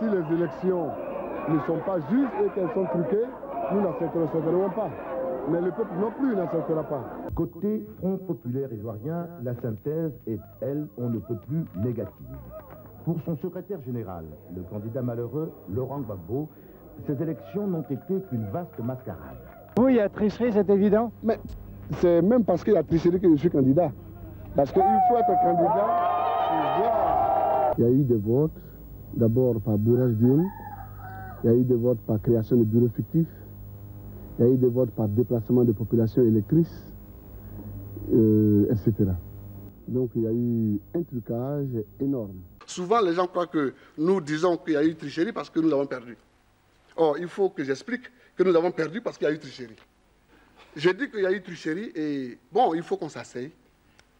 Si les élections ne sont pas justes et qu'elles sont truquées, nous n'accepterons pas. Mais le peuple non plus n'acceptera pas. Côté Front populaire ivoirien, la synthèse est, elle, on ne peut plus négative. Pour son secrétaire général, le candidat malheureux, Laurent Gbagbo, ces élections n'ont été qu'une vaste mascarade. Oui, il y a tricherie, c'est évident. Mais c'est même parce qu'il y a tricherie que je suis candidat. Parce qu'il faut être candidat pour voir. Il y a eu des votes, d'abord par bourrage d'urne, il y a eu des votes par création de bureaux fictifs, il y a eu des votes par déplacement de populations électrices, etc. Donc il y a eu un trucage énorme. Souvent les gens croient que nous disons qu'il y a eu tricherie parce que nous avons perdu. Or, il faut que j'explique que nous avons perdu parce qu'il y a eu tricherie. Je dis qu'il y a eu tricherie et bon, il faut qu'on s'asseye,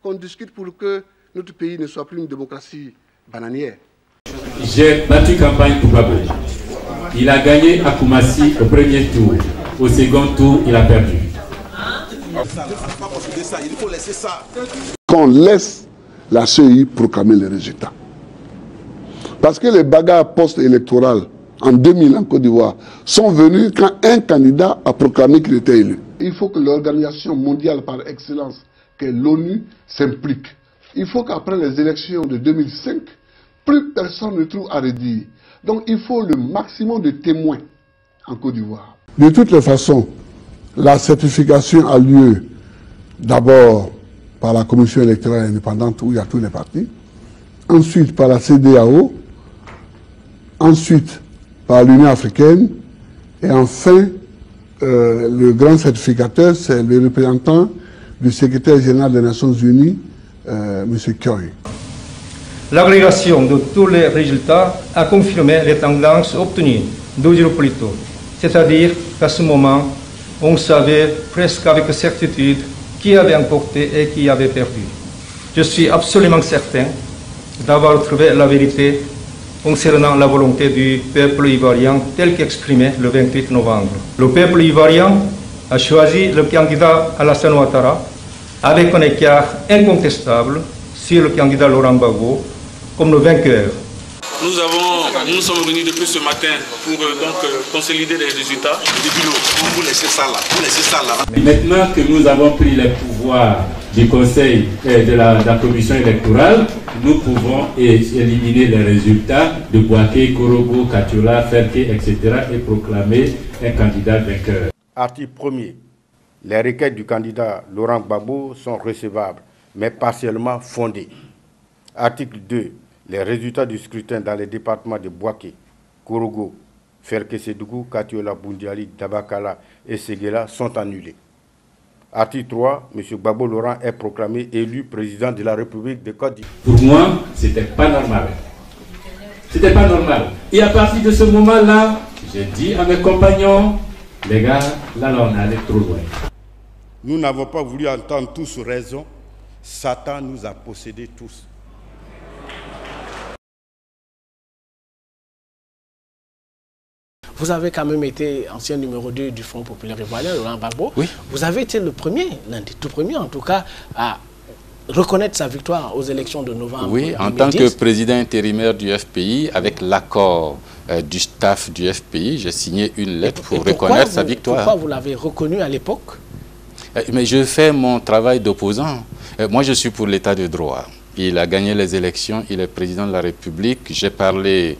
qu'on discute pour que notre pays ne soit plus une démocratie bananière. J'ai battu campagne pour Gbagbo. Il a gagné à Koumassi au premier tour. Au second tour, il a perdu. Qu'on laisse la CEI proclamer les résultats. Parce que les bagarres post-électorales en 2000 en Côte d'Ivoire sont venues quand un candidat a proclamé qu'il était élu. Il faut que l'organisation mondiale par excellence, que l'ONU, s'implique. Il faut qu'après les élections de 2005, plus personne ne trouve à redire. Donc il faut le maximum de témoins en Côte d'Ivoire. De toutes les façons, la certification a lieu d'abord par la Commission électorale indépendante où il y a tous les partis, ensuite par la CEDEAO, ensuite par l'Union africaine et enfin le grand certificateur, c'est le représentant du secrétaire général des Nations Unies, M. Kyoy. L'agrégation de tous les résultats a confirmé les tendances obtenues 12 jours plus tôt. C'est-à-dire qu'à ce moment, on savait presque avec certitude qui avait emporté et qui avait perdu. Je suis absolument certain d'avoir trouvé la vérité concernant la volonté du peuple ivoirien tel qu'exprimé le 28 novembre. Le peuple ivoirien a choisi le candidat Alassane Ouattara avec un écart incontestable sur le candidat Laurent Gbagbo comme le vainqueur. Nous sommes venus depuis ce matin pour consolider les résultats. Vous laissez ça là, vous laissez ça là. Maintenant que nous avons pris les pouvoirs du Conseil et de la Commission électorale, nous pouvons éliminer les résultats de Bouaké, Korogo, Katiola, Ferke, etc. et proclamer un candidat vainqueur. Article 1er. Les requêtes du candidat Laurent Gbagbo sont recevables, mais partiellement fondées. Article 2. Les résultats du scrutin dans les départements de Bouaké, Korogo, Ferke-Sédougou, Katiola, Boundiali, Dabakala et Séguéla sont annulés. Article 3. M. Gbagbo Laurent est proclamé élu président de la République de Côte d'Ivoire. Pour moi, c'était pas normal. C'était pas normal. Et à partir de ce moment-là, j'ai dit à mes compagnons, les gars, là on est allé trop loin. Nous n'avons pas voulu entendre tous raison. Satan nous a possédés tous. Vous avez quand même été ancien numéro 2 du Front populaire ivoirien, Laurent Gbagbo. Oui. Vous avez été le premier, l'un des tout premiers en tout cas, à reconnaître sa victoire aux élections de novembre. Oui, en 2010. tant que président intérimaire du FPI, avec l'accord du staff du FPI, j'ai signé une lettre pour reconnaître sa victoire. Pourquoi vous l'avez reconnu à l'époque? Mais je fais mon travail d'opposant. Moi, je suis pour l'état de droit. Il a gagné les élections, il est président de la République. J'ai parlé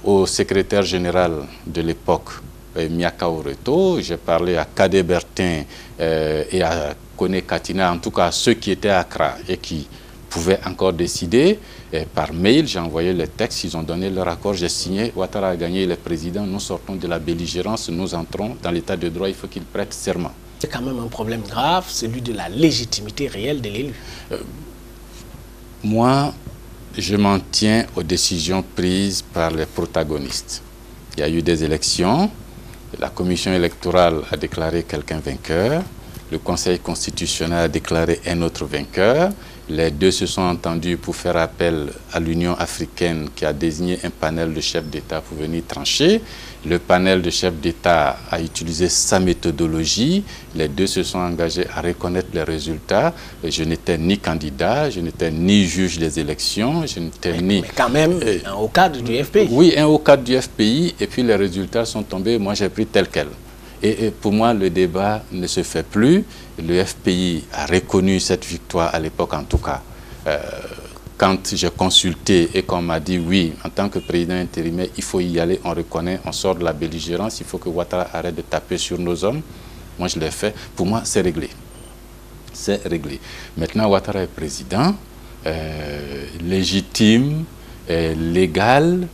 au secrétaire général de l'époque, Miaka Oreto. J'ai parlé à Kadé Bertin et à Kone Katina, en tout cas ceux qui étaient à Accra et qui pouvaient encore décider. Et par mail, j'ai envoyé les textes, ils ont donné leur accord, j'ai signé. Ouattara a gagné, il est président. Nous sortons de la belligérance, nous entrons dans l'état de droit, il faut qu'il prête serment. C'est quand même un problème grave, celui de la légitimité réelle de l'élu. Moi, je m'en tiens aux décisions prises par les protagonistes. Il y a eu des élections, la commission électorale a déclaré quelqu'un vainqueur, le Conseil constitutionnel a déclaré un autre vainqueur, Les deux se sont entendus pour faire appel à l'Union africaine qui a désigné un panel de chefs d'État pour venir trancher. Le panel de chefs d'État a utilisé sa méthodologie. Les deux se sont engagés à reconnaître les résultats. Je n'étais ni candidat, je n'étais ni juge des élections, je n'étais ni... Mais quand même, un haut cadre du FPI. Oui, un haut cadre du FPI, et puis les résultats sont tombés, moi j'ai pris tel quel. Et pour moi, le débat ne se fait plus. Le FPI a reconnu cette victoire à l'époque, en tout cas. Quand j'ai consulté et qu'on m'a dit, oui, en tant que président intérimaire, il faut y aller, on reconnaît, on sort de la belligérance, il faut que Ouattara arrête de taper sur nos hommes. Moi, je l'ai fait. Pour moi, c'est réglé. C'est réglé. Maintenant, Ouattara est président, légitime, légal.